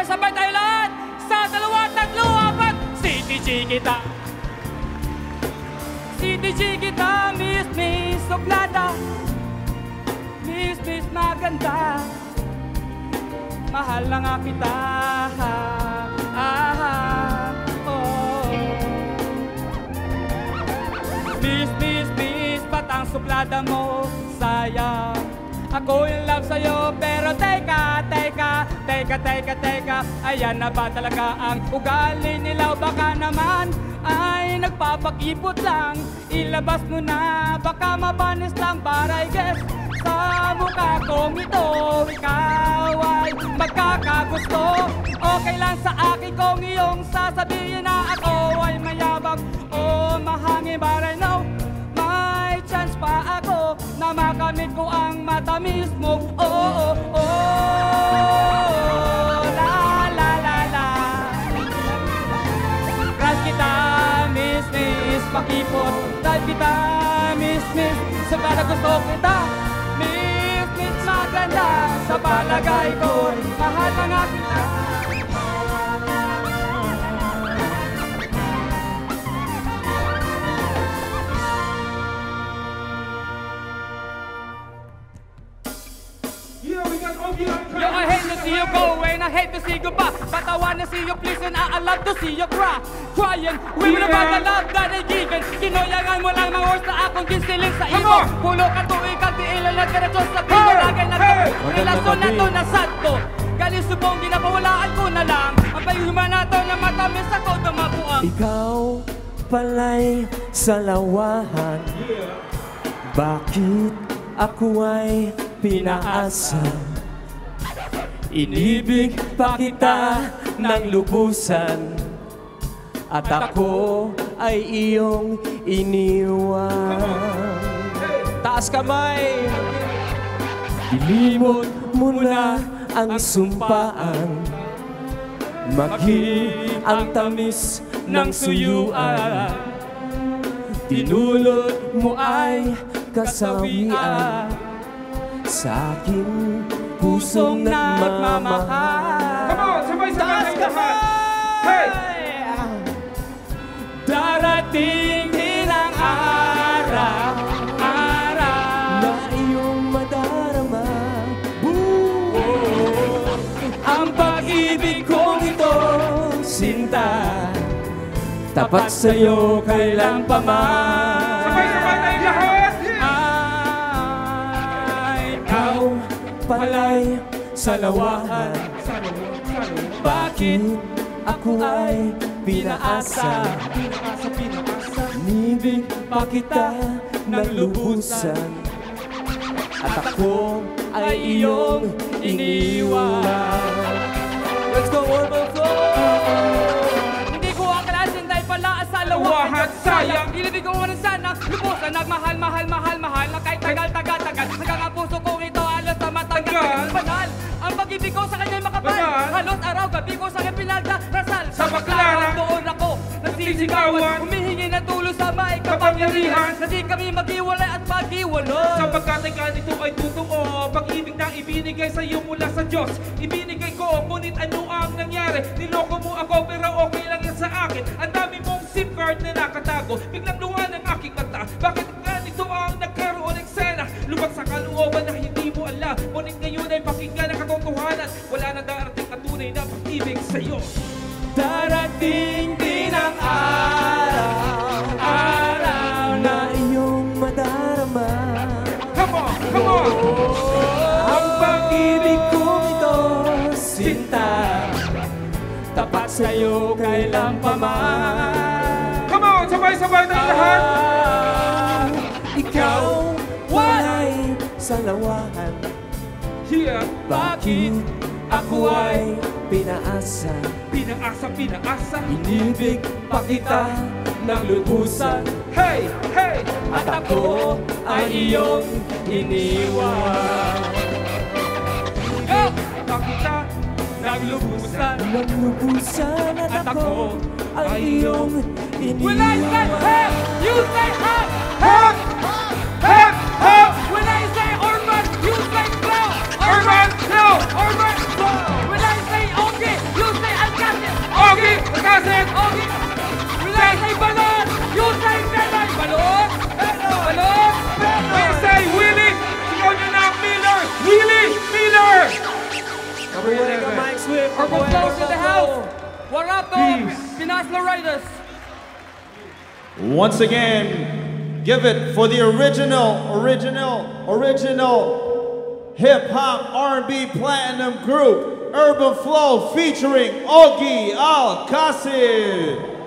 Sabay tayo lahat! Sa 2, 3, 4 City Chiquita City Chiquita Miss Miss Suplada Miss Miss maganda Mahal na nga kita oh. Miss Miss Miss ba't ang suplada mo sayang Ako yung love sa'yo, pero teka Ayan na ba talaga ang ugali nila? O baka naman ay nagpapakipot lang Ilabas mo na, baka mapanis lang para i-guess Sa mukha kong ito, ikaw ay magkakagusto Okay lang sa akin kung iyong sasabihin na ako ay mayabang o mahangin But I know may chance pa ako na makamit ko ang matamis mo oh, oh, oh. La la la la Crush kita, miss miss Pakipot, type kita, miss miss Sabada gusto kita, miss miss maganda Sa palagay ko, mahal na nga kita Yo, I hate to see you go and I hate to see you goodbye But I wanna see you please and I love to see you cry Crying, women about the love that I given Kinoyangan mo lang mga words na akong ginsilin sa iyo Pulo ka tuwing ang tiilan na diretso sa pinulagay na to Relasyon na to na sad to Galing subong ginapawalaan ko na lang Ang payuman na to na matamis ako na mabuang Ikaw pala'y salawahan Bakit ako ay pinaasa Inibig pa kita ng lubusan At ako ay iyong iniwan Taas kamay Ilimot mo na ang sumpaan Maghi ang tamis ng suyuan Tinulot mo ay kasawian Sa aking pusong nagmamahal Come on, sabay-sabay tayo lahat! Hey! Darating din ang araw Na iyong madarama Ang pag-ibig kong ito Sinta Tapat sa'yo kailan pa man Sabay-sabay tayo lahat! Ikaw pala'y salawahan Bakit ako ay pinaasa Nibig pa kita ng lubusan At ako ay iyong iniwan Let's go, Hindi ko akalasin dahil pala sa lawahan sayang Ilibig ko na sana lubusan Nagmahal, mahal na kahit tagal Hanggang ang puso kong ito alos na matagal Banal, ang pag-ibig ko sa kanya'y makapal Halos araw, gabi ko sa kanya'y pinagdarasal Sa baklara, doon ako nagsisigawan Humihingi ng tulong sa may kapangyarihan Na di kami maghiwalay at maghiwalay Sapagkat ang ganito ay totoo Pag-ibig na ibinigay sa'yo mula sa Diyos Ibinigay ko, ngunit ano ang nangyari? Niloko mo ako pero okay lang yan sa akin Ang dami mong SIM card na nakatago Biglang luwan ang aking mata Bakit ganito ang nagkaroon eksena? Lubag sa kalooban na hindi mo alam Ngunit ngayon ay pakinggan ang katotohanan Wala na darating at tunay na pag-ibig sa'yo Darating din ang araw Na iyong madarama Come on, come on! Ang pag-ibig kong ito Sinta Tapat sa'yo kailan pa man Come on, sabay-sabay tayo lahat! Ikaw wala'y salawahan Here, Bakit ako ay pinaasa pinaasa Inibig pa kita ng lubusan Hey, hey! At ako ay iyong iniwan Pakita naglubusan At ako ay iyong iniwan When I say hep, you say hep Hep! Hep! Hep! When I say Orman, you say blow Urban! No! Orman, blow When I say okay, you Basit! Ogie! Wala kay Balot! Yung say Melay! Balot! Balot! We say Willie! Ikaw nyo na ang Miller! Willie! Miller! Mike Swift. Purple Flows in the house! Warato! Pinaslo Riders! Once again, give it for the original hip-hop R&B platinum group, Urban Flow featuring Ogie Alcacid.